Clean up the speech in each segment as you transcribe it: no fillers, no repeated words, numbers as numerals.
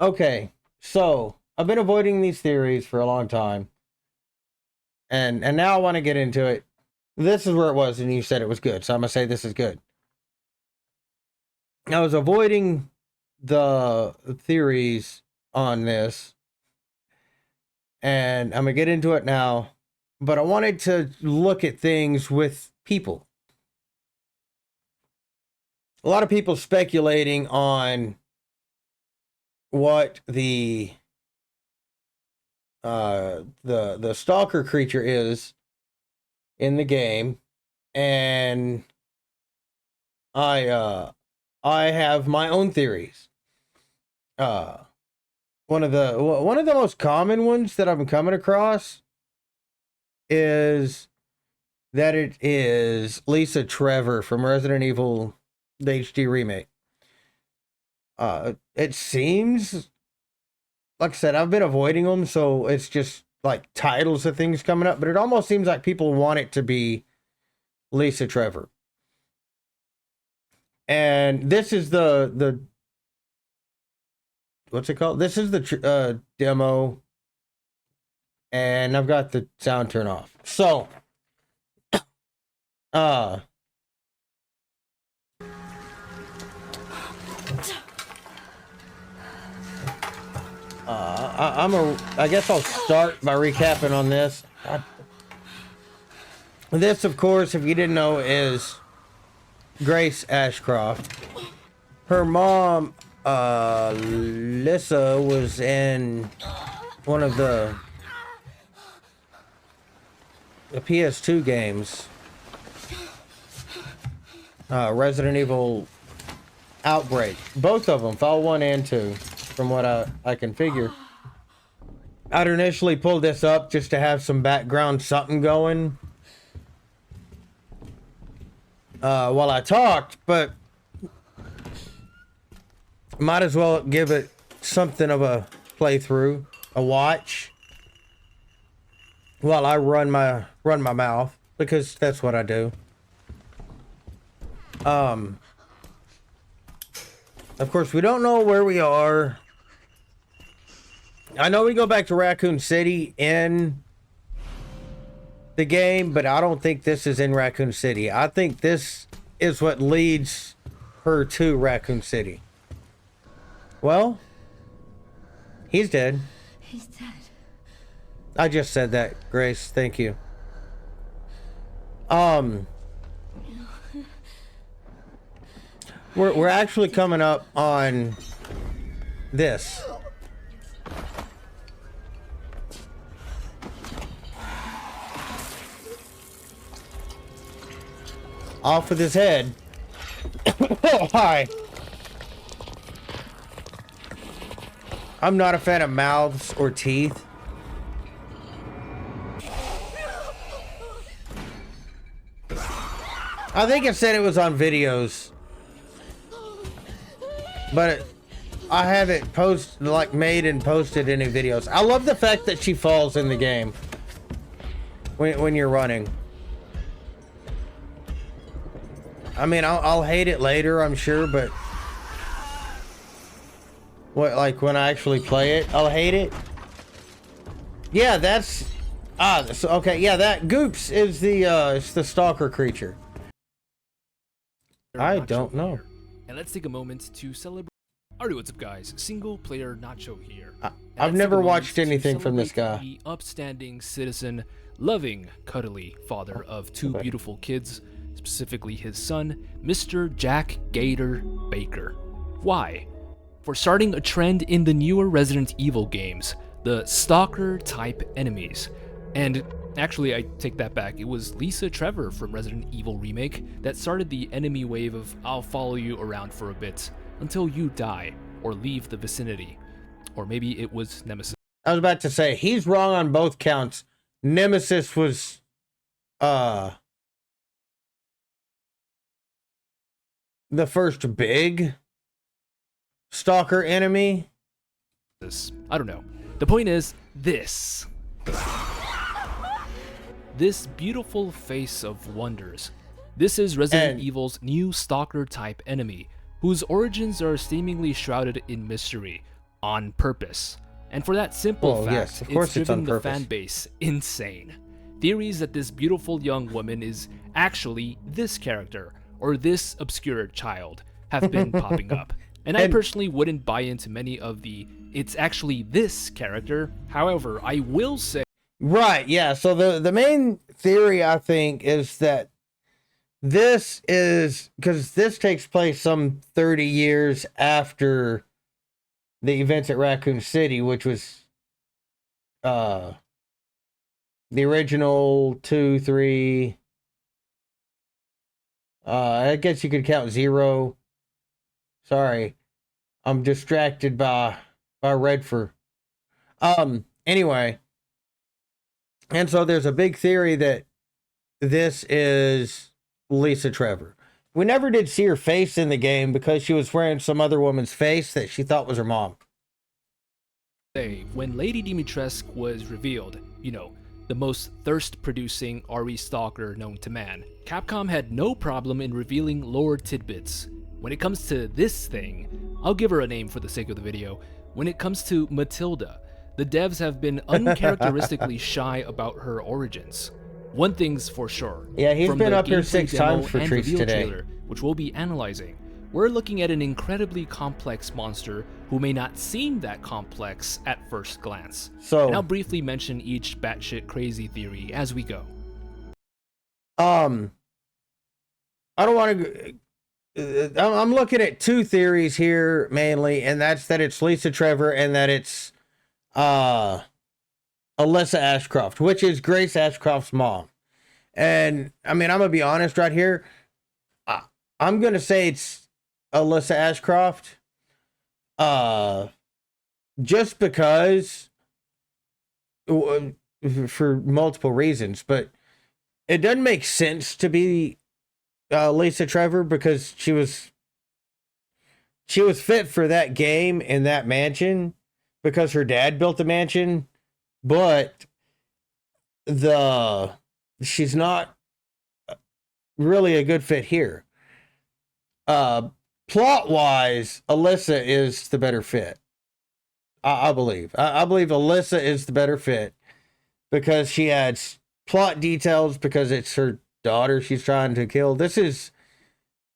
Okay, so I've been avoiding these theories for a long time, and now I want to get into it. This is where it was, and you said it was good, so I'm gonna say this is good. I was avoiding the theories on this, and I'm gonna get into it now, but I wanted to look at things with people. A lot of people speculating on what the stalker creature is in the game, and I have my own theories. One of the most common ones that I've been coming across is that it is Lisa Trevor from Resident Evil, the HD remake. It seems, like I said, I've been avoiding them, so it's just like titles of things coming up, but it almost seems like people want it to be Lisa Trevor. And this is the what's it called? This is the demo, and I've got the sound turned off. So, I guess I'll start by recapping on this. This, of course, if you didn't know, is Grace Ashcroft. Her mom, Alyssa, was in one of the PS2 games, Resident Evil Outbreak. Both of them, Fall 1 and 2, from what I can figure. I'd initially pulled this up just to have some background something going while I talked, but might as well give it something of a playthrough, a watch, while I run my mouth, because that's what I do. Of course, we don't know where we are. I know we go back to Raccoon City in the game, but I don't think this is in Raccoon City. I think this is what leads her to Raccoon City. Well, he's dead. He's dead. I just said that, Grace. Thank you. We're actually coming up on this. Off with his head. Oh, hi. I'm not a fan of mouths or teeth. I think it said it was on videos, but I haven't made and posted any videos. I love the fact that she falls in the game when you're running. I mean, I'll hate it later, I'm sure, but like when I actually play it, I'll hate it. Yeah, that's okay. Yeah, that Goops is it's the stalker creature. I don't know. And let's take a moment to celebrate. Alright, what's up, guys? SinglePlayerNacho here. I've never watched anything from this guy. The upstanding citizen, loving, cuddly father of two beautiful kids, specifically his son, Mr. Jack Gator Baker. Why? For starting a trend in the newer Resident Evil games, the stalker-type enemies. And actually, I take that back. It was Lisa Trevor from Resident Evil Remake that started the enemy wave of "I'll follow you around for a bit until you die or leave the vicinity." Or maybe it was Nemesis. I was about to say, he's wrong on both counts. Nemesis was the first big stalker enemy. I don't know. The point is this. This beautiful face of wonders. This is Resident Evil's new stalker type enemy, whose origins are seemingly shrouded in mystery. on purpose. And for that simple Well, fact, yes, of course it's driven on the purpose. fan base insane. Theories that this beautiful young woman is actually this character or this obscure child have been popping up. And I personally wouldn't buy into many of the "it's actually this character." However, I will say, right, yeah. So the main theory, I think, is that this is because this takes place some 30 years after the events at Raccoon City, which was the original 2, 3. I guess you could count 0. Sorry, I'm distracted by Redford. Anyway, and so there's a big theory that this is Lisa Trevor. We never did see her face in the game because she was wearing some other woman's face that she thought was her mom. when Lady Dimitrescu was revealed, the most thirst-producing RE stalker known to man, Capcom had no problem in revealing lore tidbits. When it comes to this thing, I'll give her a name for the sake of the video. When it comes to Matilda, the devs have been uncharacteristically shy about her origins. One thing's for sure. Yeah, he's from been the up here gameplay 6 demo times for and treats reveal today. trailer, which we'll be analyzing, we're looking at an incredibly complex monster who may not seem that complex at first glance. So, and I'll briefly mention each batshit crazy theory as we go. I don't want to. I'm looking at 2 theories here mainly, and that's that it's Lisa Trevor and that it's Alyssa Ashcroft, which is Grace Ashcroft's mom. And I mean, I'm gonna be honest right here. I'm gonna say it's Alyssa Ashcroft, just because, for multiple reasons, but it doesn't make sense to be Lisa Trevor because she was fit for that game in that mansion because her dad built the mansion, but she's not really a good fit here. Plot wise, Alyssa is the better fit. I believe. I believe Alyssa is the better fit because she adds plot details because it's her daughter she's trying to kill. This is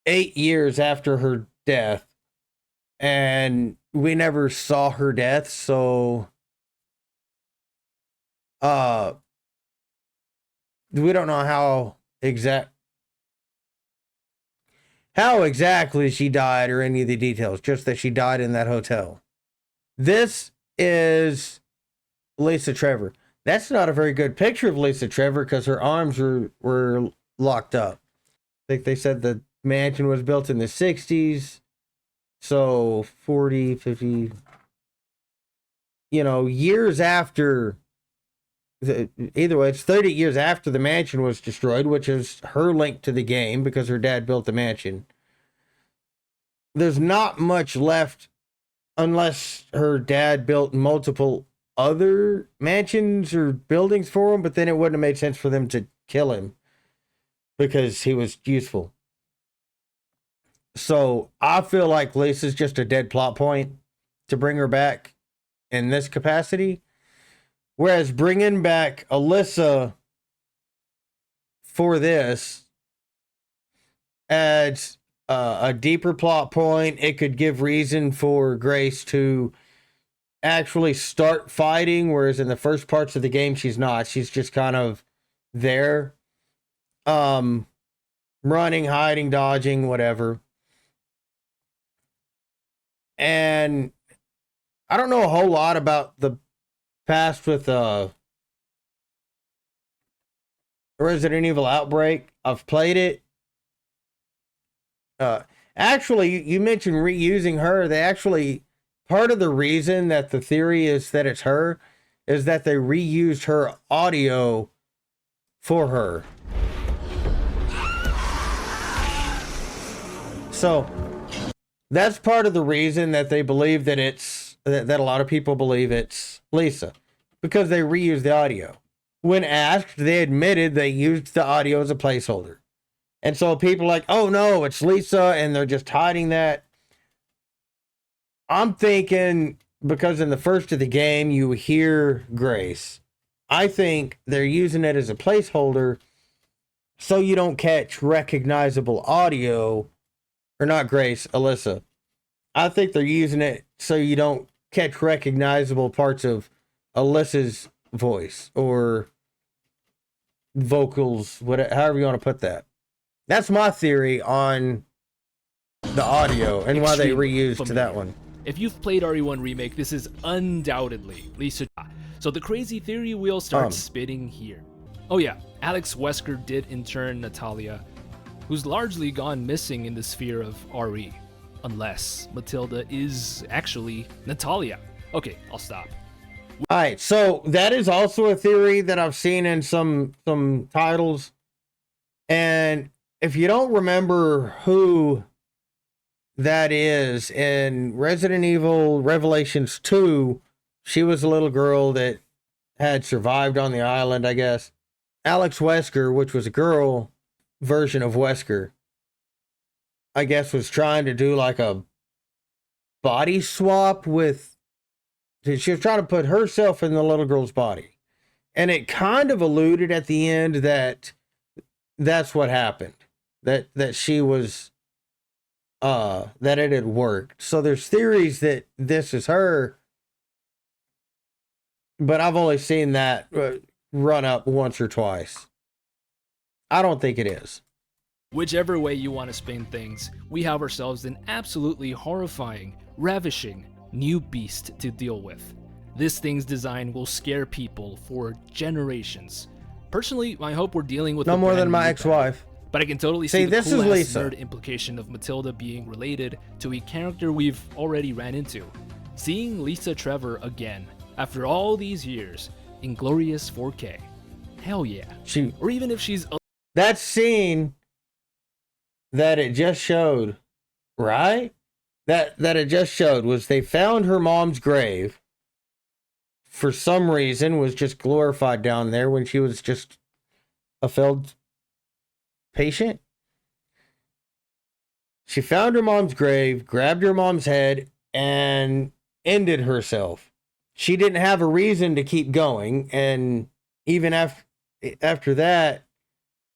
8 years after her death, and we never saw her death, so we don't know how exactly she died or any of the details, just that she died in that hotel. This is Lisa Trevor. That's not a very good picture of Lisa Trevor because her arms were locked up. I think they said the mansion was built in the 60s. So 40, 50, years after. Either way, it's 30 years after the mansion was destroyed, which is her link to the game because her dad built the mansion. There's not much left unless her dad built multiple other mansions or buildings for him, but then it wouldn't have made sense for them to kill him because he was useful. So I feel like Lisa's just a dead plot point to bring her back in this capacity. Whereas bringing back Alyssa for this adds a deeper plot point. It could give reason for Grace to actually start fighting, whereas in the first parts of the game, she's not. She's just kind of there. Running, hiding, dodging, whatever. And I don't know a whole lot about the past with Resident Evil Outbreak. I've played it. Actually, you mentioned reusing her. They actually, part of the reason that the theory is that it's her is that they reused her audio for her. So that's part of the reason that they believe that that a lot of people believe it's Lisa, because they reused the audio. When asked, they admitted they used the audio as a placeholder. And so people are like, oh no, it's Lisa, and they're just hiding that. I'm thinking because in the first of the game, you hear Grace. I think they're using it as a placeholder so you don't catch recognizable audio, or not Grace, Alyssa. I think they're using it so you don't catch recognizable parts of Alyssa's voice or vocals, whatever, however you want to put that. That's my theory on the audio and why they reused to that one. If you've played RE1 Remake, this is undoubtedly Lisa. So the crazy theory wheel starts spinning here. Oh yeah, Alex Wesker did intern Natalia, who's largely gone missing in the sphere of RE. Unless Matilda is actually Natalia. Okay, I'll stop. All right, so that is also a theory that I've seen in some titles. And if you don't remember who that is, in Resident Evil Revelations 2, she was a little girl that had survived on the island, I guess. Alex Wesker, which was a girl version of Wesker, I guess was trying to do like a body swap with... She was trying to put herself in the little girl's body. And it kind of alluded at the end that that's what happened. That she was... that it had worked. So there's theories that this is her, but I've only seen that run up once or twice. I don't think it is. Whichever way you want to spin things, we have ourselves an absolutely horrifying, ravishing new beast to deal with. This thing's design will scare people for generations. Personally, I hope we're dealing with no more than my ex-wife. But I can totally see the this cool is Lisa. nerd implication of Matilda being related to a character we've already ran into. Seeing Lisa Trevor again, after all these years, in glorious 4K. Hell yeah. Or even if she's... That scene that it just showed, right? That it just showed was they found her mom's grave. For some reason, was just glorified down there when she was just a failed patient. She found her mom's grave, grabbed her mom's head, and ended herself. She didn't have a reason to keep going, and even after that,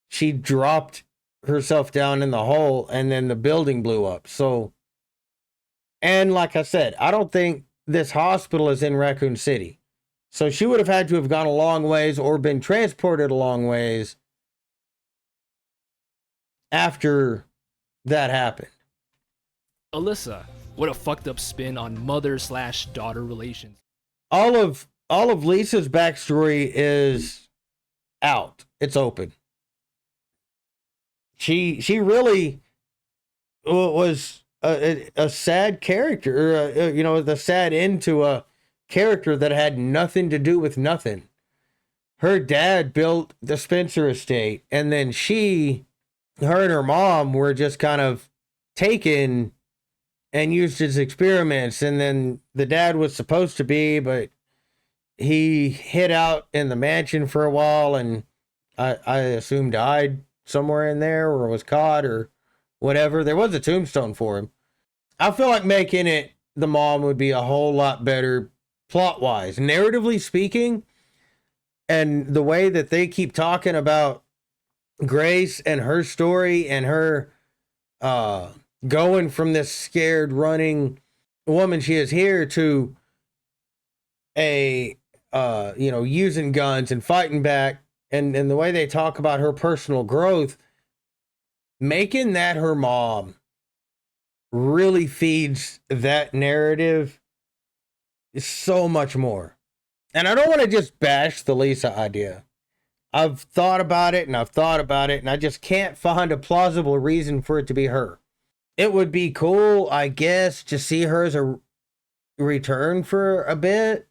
she dropped herself down in the hole, and then the building blew up. So, and like I said, I don't think this hospital is in Raccoon City. So she would have had to have gone a long ways or been transported a long ways after that happened. Alyssa, what a fucked up spin on mother/daughter relations. All of Lisa's backstory is out. It's open. She really was a sad character, or, the sad end to a character that had nothing to do with nothing. Her dad built the Spencer estate, and then her and her mom were just kind of taken and used as experiments. And then the dad was supposed to be, but he hid out in the mansion for a while, and I assume died somewhere in there, or was caught, or whatever. There was a tombstone for him. I feel like making it the mom would be a whole lot better plot-wise, narratively speaking, and the way that they keep talking about Grace and her story and her going from this scared running woman she is here to a using guns and fighting back, and the way they talk about her personal growth, making that her mom really feeds that narrative so much more. And I don't want to just bash the Lisa idea. I've thought about it, and I just can't find a plausible reason for it to be her. It would be cool, I guess, to see her as a return for a bit,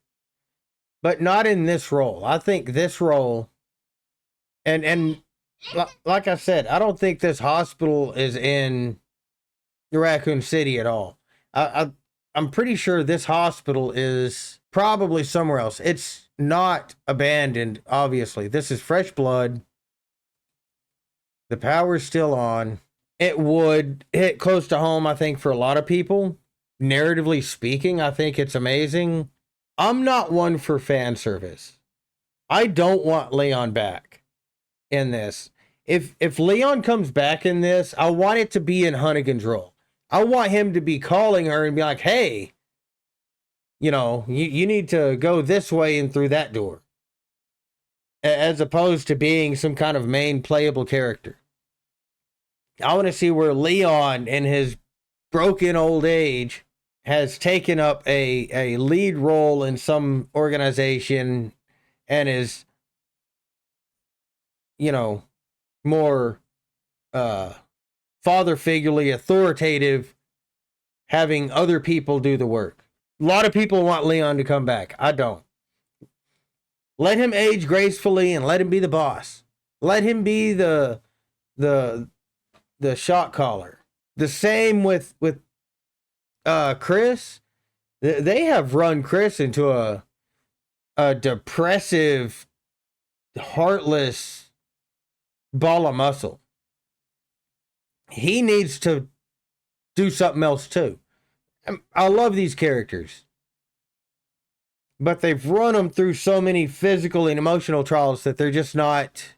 but not in this role. I think this role, and like I said, I don't think this hospital is in Raccoon City at all. I'm pretty sure this hospital is probably somewhere else. It's not abandoned, obviously. This is fresh blood. The power's still on. It would hit close to home, I think, for a lot of people. narratively speaking, I think it's amazing. I'm not one for fan service. I don't want Leon back in this. If Leon comes back in this, I want it to be in Hunnigan's role. I want him to be calling her and be like, hey, you know, you need to go this way and through that door. As opposed to being some kind of main playable character. I want to see where Leon, in his broken old age, has taken up a lead role in some organization and is, you know, more father figurely authoritative, having other people do the work. A lot of people want Leon to come back. I don't. Let him age gracefully and let him be the boss. Let him be the shot caller. The same with Chris. They have run Chris into a depressive, heartless ball of muscle. He needs to do something else too. I love these characters, but they've run them through so many physical and emotional trials that they're just not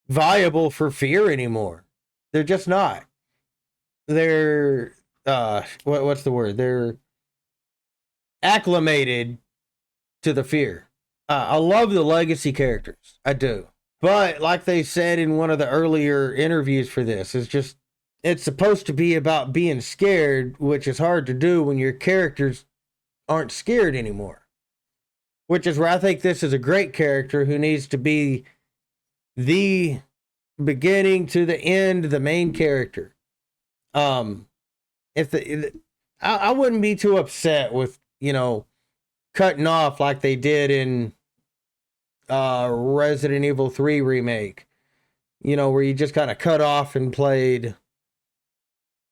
viable for fear anymore. They're just not. They're what's the word? They're acclimated to the fear. I love the legacy characters. I do. But like they said in one of the earlier interviews for this, it's supposed to be about being scared, which is hard to do when your characters aren't scared anymore. Which is where I think this is a great character who needs to be the beginning to the end, the main character. I wouldn't be too upset with, you know, cutting off like they did in Resident Evil 3 remake, you know, where you just kind of cut off and played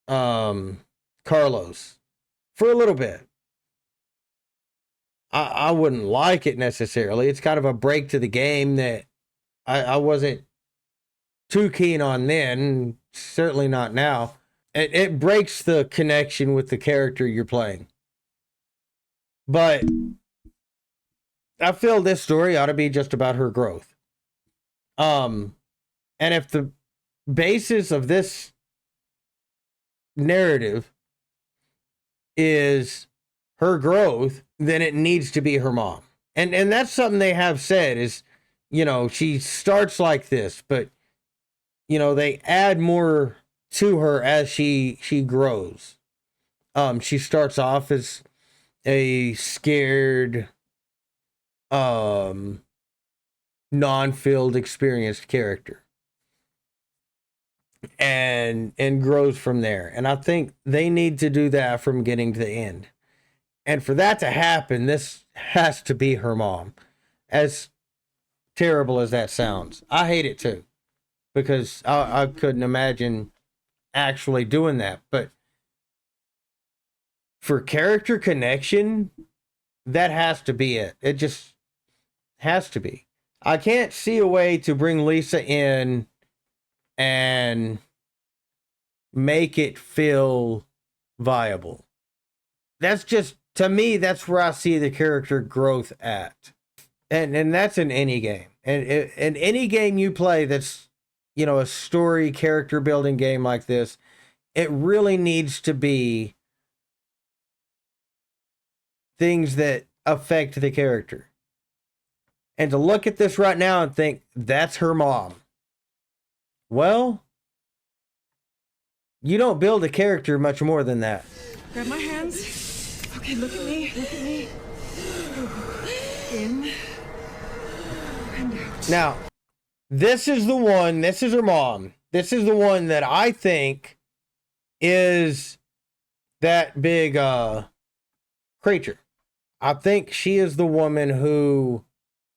Carlos for a little bit. I wouldn't like it necessarily. It's kind of a break to the game that I wasn't too keen on then, certainly not now. It breaks the connection with the character you're playing. But I feel this story ought to be just about her growth. And if the basis of this narrative is her growth, then it needs to be her mom. And that's something they have said is, you know, she starts like this, but, you know, they add more to her as she grows. She starts off as a scared, non-filled, experienced character, and grows from there. And I think they need to do that from getting to the end. And for that to happen, this has to be her mom. As terrible as that sounds, I hate it too, because I couldn't imagine actually doing that. But for character connection, that has to be it. It just has to be. I can't see a way to bring Lisa in and make it feel viable. That's just, to me, that's where I see the character growth at. And that's in any game. And in any game you play that's, you know, a story character building game like this, it really needs to be things that affect the character. And to look at this right now and think, that's her mom. Well, you don't build a character much more than that. Grab my hands. Okay, look at me. Look at me. In. And out. Now, this is the one, this is her mom. This is the one that I think is that big creature. I think she is the woman who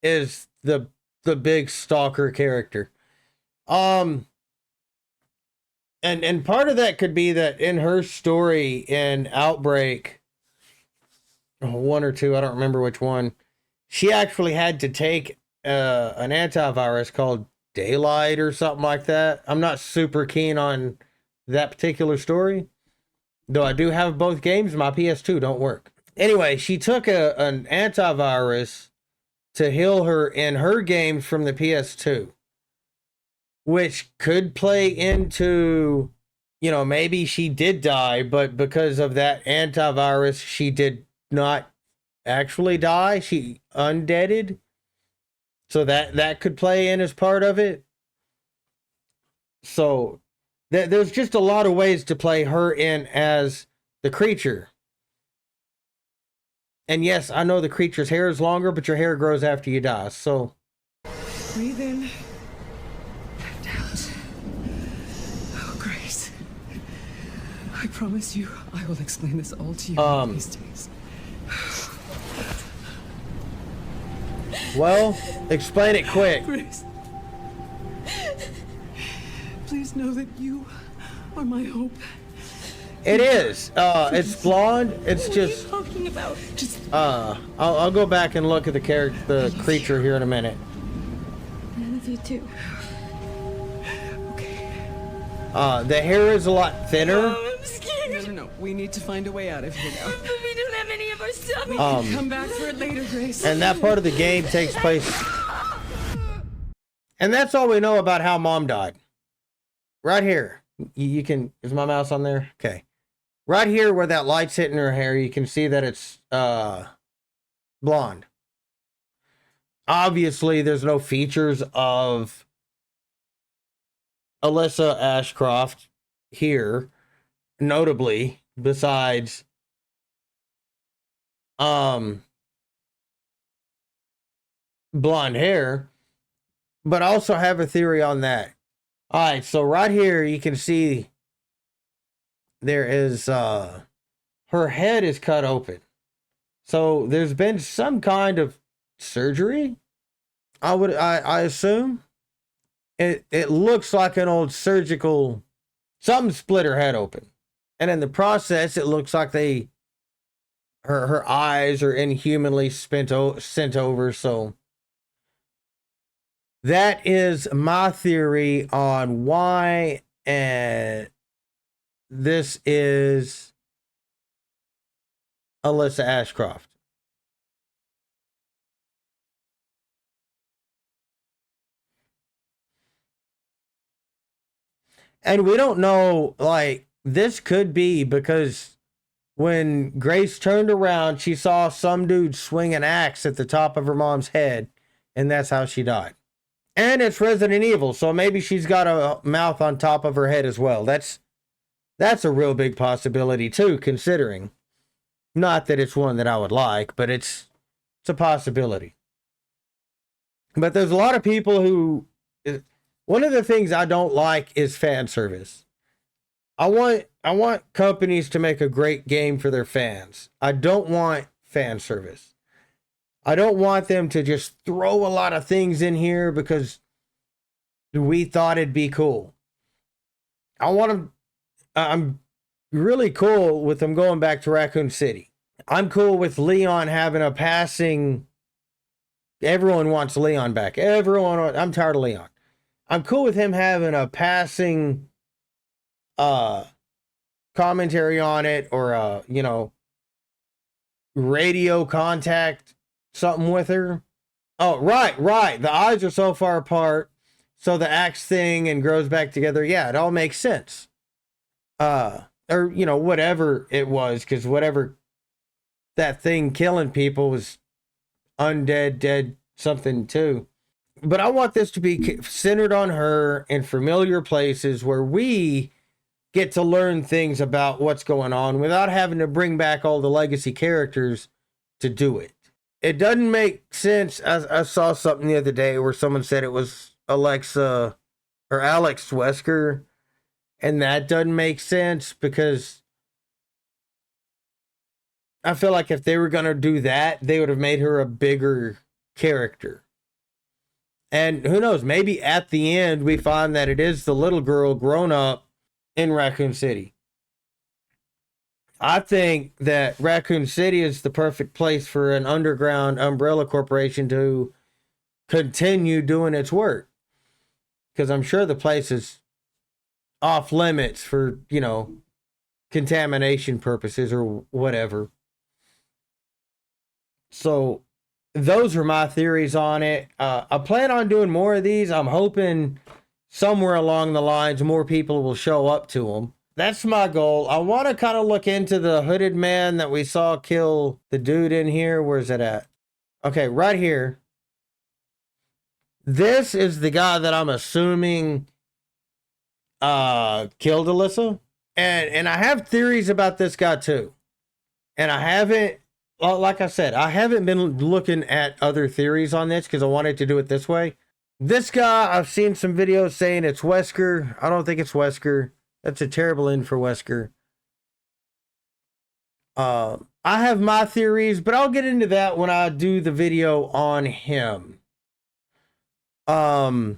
is the big stalker character. And part of that could be that in her story in Outbreak 1 or 2, I don't remember which one, she actually had to take an antivirus called Daylight or something like that. I'm not super keen on that particular story, Though I do have both games, my PS2 don't work. Anyway, she took an antivirus to heal her in her games from the PS2, which could play into, maybe she did die, but because of that antivirus, she did not actually die. She undeaded. So that could play in as part of it. So there's just a lot of ways to play her in as the creature. And yes, I know the creature's hair is longer, but your hair grows after you die. So Breathe in. And out. Oh, Grace. I promise you, I will explain this all to you one of these days. well, explain it quick. Grace. Please know that you are my hope. It is. It's blonde. It's What just. are you talking about? Just I'll go back and look at the creature here in a minute. I love you too. Okay. The hair is a lot thinner. Oh, I'm scared. No. We need to find a way out of here now. But we don't have any of our stuff. We can come back for it later, Grace. And that part of the game takes place. And that's all we know about how Mom died. Right here. You can. Is my mouse on there? Okay. Right here where that light's hitting her hair, you can see that it's blonde. Obviously, there's no features of Alyssa Ashcroft here, notably, besides blonde hair. But I also have a theory on that. All right, so right here you can see there is her head is cut open. So there's been some kind of surgery. I assume. It looks like an old surgical, something split her head open. And in the process it looks like her eyes are inhumanly sent over, so that is my theory on why this is Alyssa Ashcroft. And we don't know, like, this could be because when Grace turned around, she saw some dude swing an axe at the top of her mom's head, and that's how she died. And it's Resident Evil, so maybe she's got a mouth on top of her head as well. That's a real big possibility too, considering. Not that it's one that I would like, but it's a possibility. But there's a lot of people who... One of the things I don't like is fan service. I want companies to make a great game for their fans. I don't want fan service. I don't want them to just throw a lot of things in here because we thought it'd be cool. I'm really cool with them going back to Raccoon City. I'm cool with Leon having a passing. Everyone wants Leon back. I'm tired of Leon. I'm cool with him having a passing commentary on it, or radio contact, something with her. Oh, right. The eyes are so far apart, so the axe thing and grows back together. Yeah, it all makes sense. Or whatever it was, because whatever that thing killing people was undead, dead, something too. But I want this to be centered on her in familiar places where we get to learn things about what's going on without having to bring back all the legacy characters to do it. It doesn't make sense. I saw something the other day where someone said it was Alexa or Alex Wesker, and that doesn't make sense because I feel like if they were going to do that, they would have made her a bigger character. And who knows, maybe at the end we find that it is the little girl grown up in Raccoon City. I think that Raccoon City is the perfect place for an underground umbrella corporation to continue doing its work. Because I'm sure the place is off limits for, contamination purposes or whatever. So those are my theories on it. I plan on doing more of these. I'm hoping somewhere along the lines more people will show up to them. That's my goal. I want to kind of look into the hooded man that we saw kill the dude in here. Where's it at? Okay, right here. This is the guy that I'm assuming killed Alyssa. And I have theories about this guy too. And I haven't, like I said, I haven't been looking at other theories on this because I wanted to do it this way. This guy, I've seen some videos saying it's Wesker. I don't think it's Wesker. That's a terrible end for Wesker. I have my theories, but I'll get into that when I do the video on him. I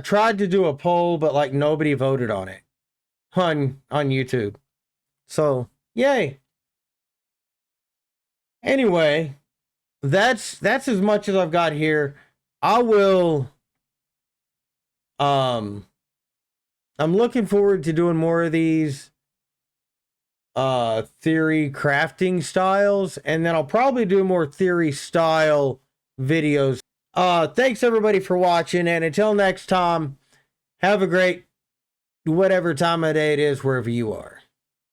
tried to do a poll, but like nobody voted on it on YouTube. So, yay. Anyway, that's as much as I've got here. I will I'm looking forward to doing more of these theory crafting styles, and then I'll probably do more theory style videos. Thanks everybody for watching, and until next time, have a great whatever time of day it is wherever you are.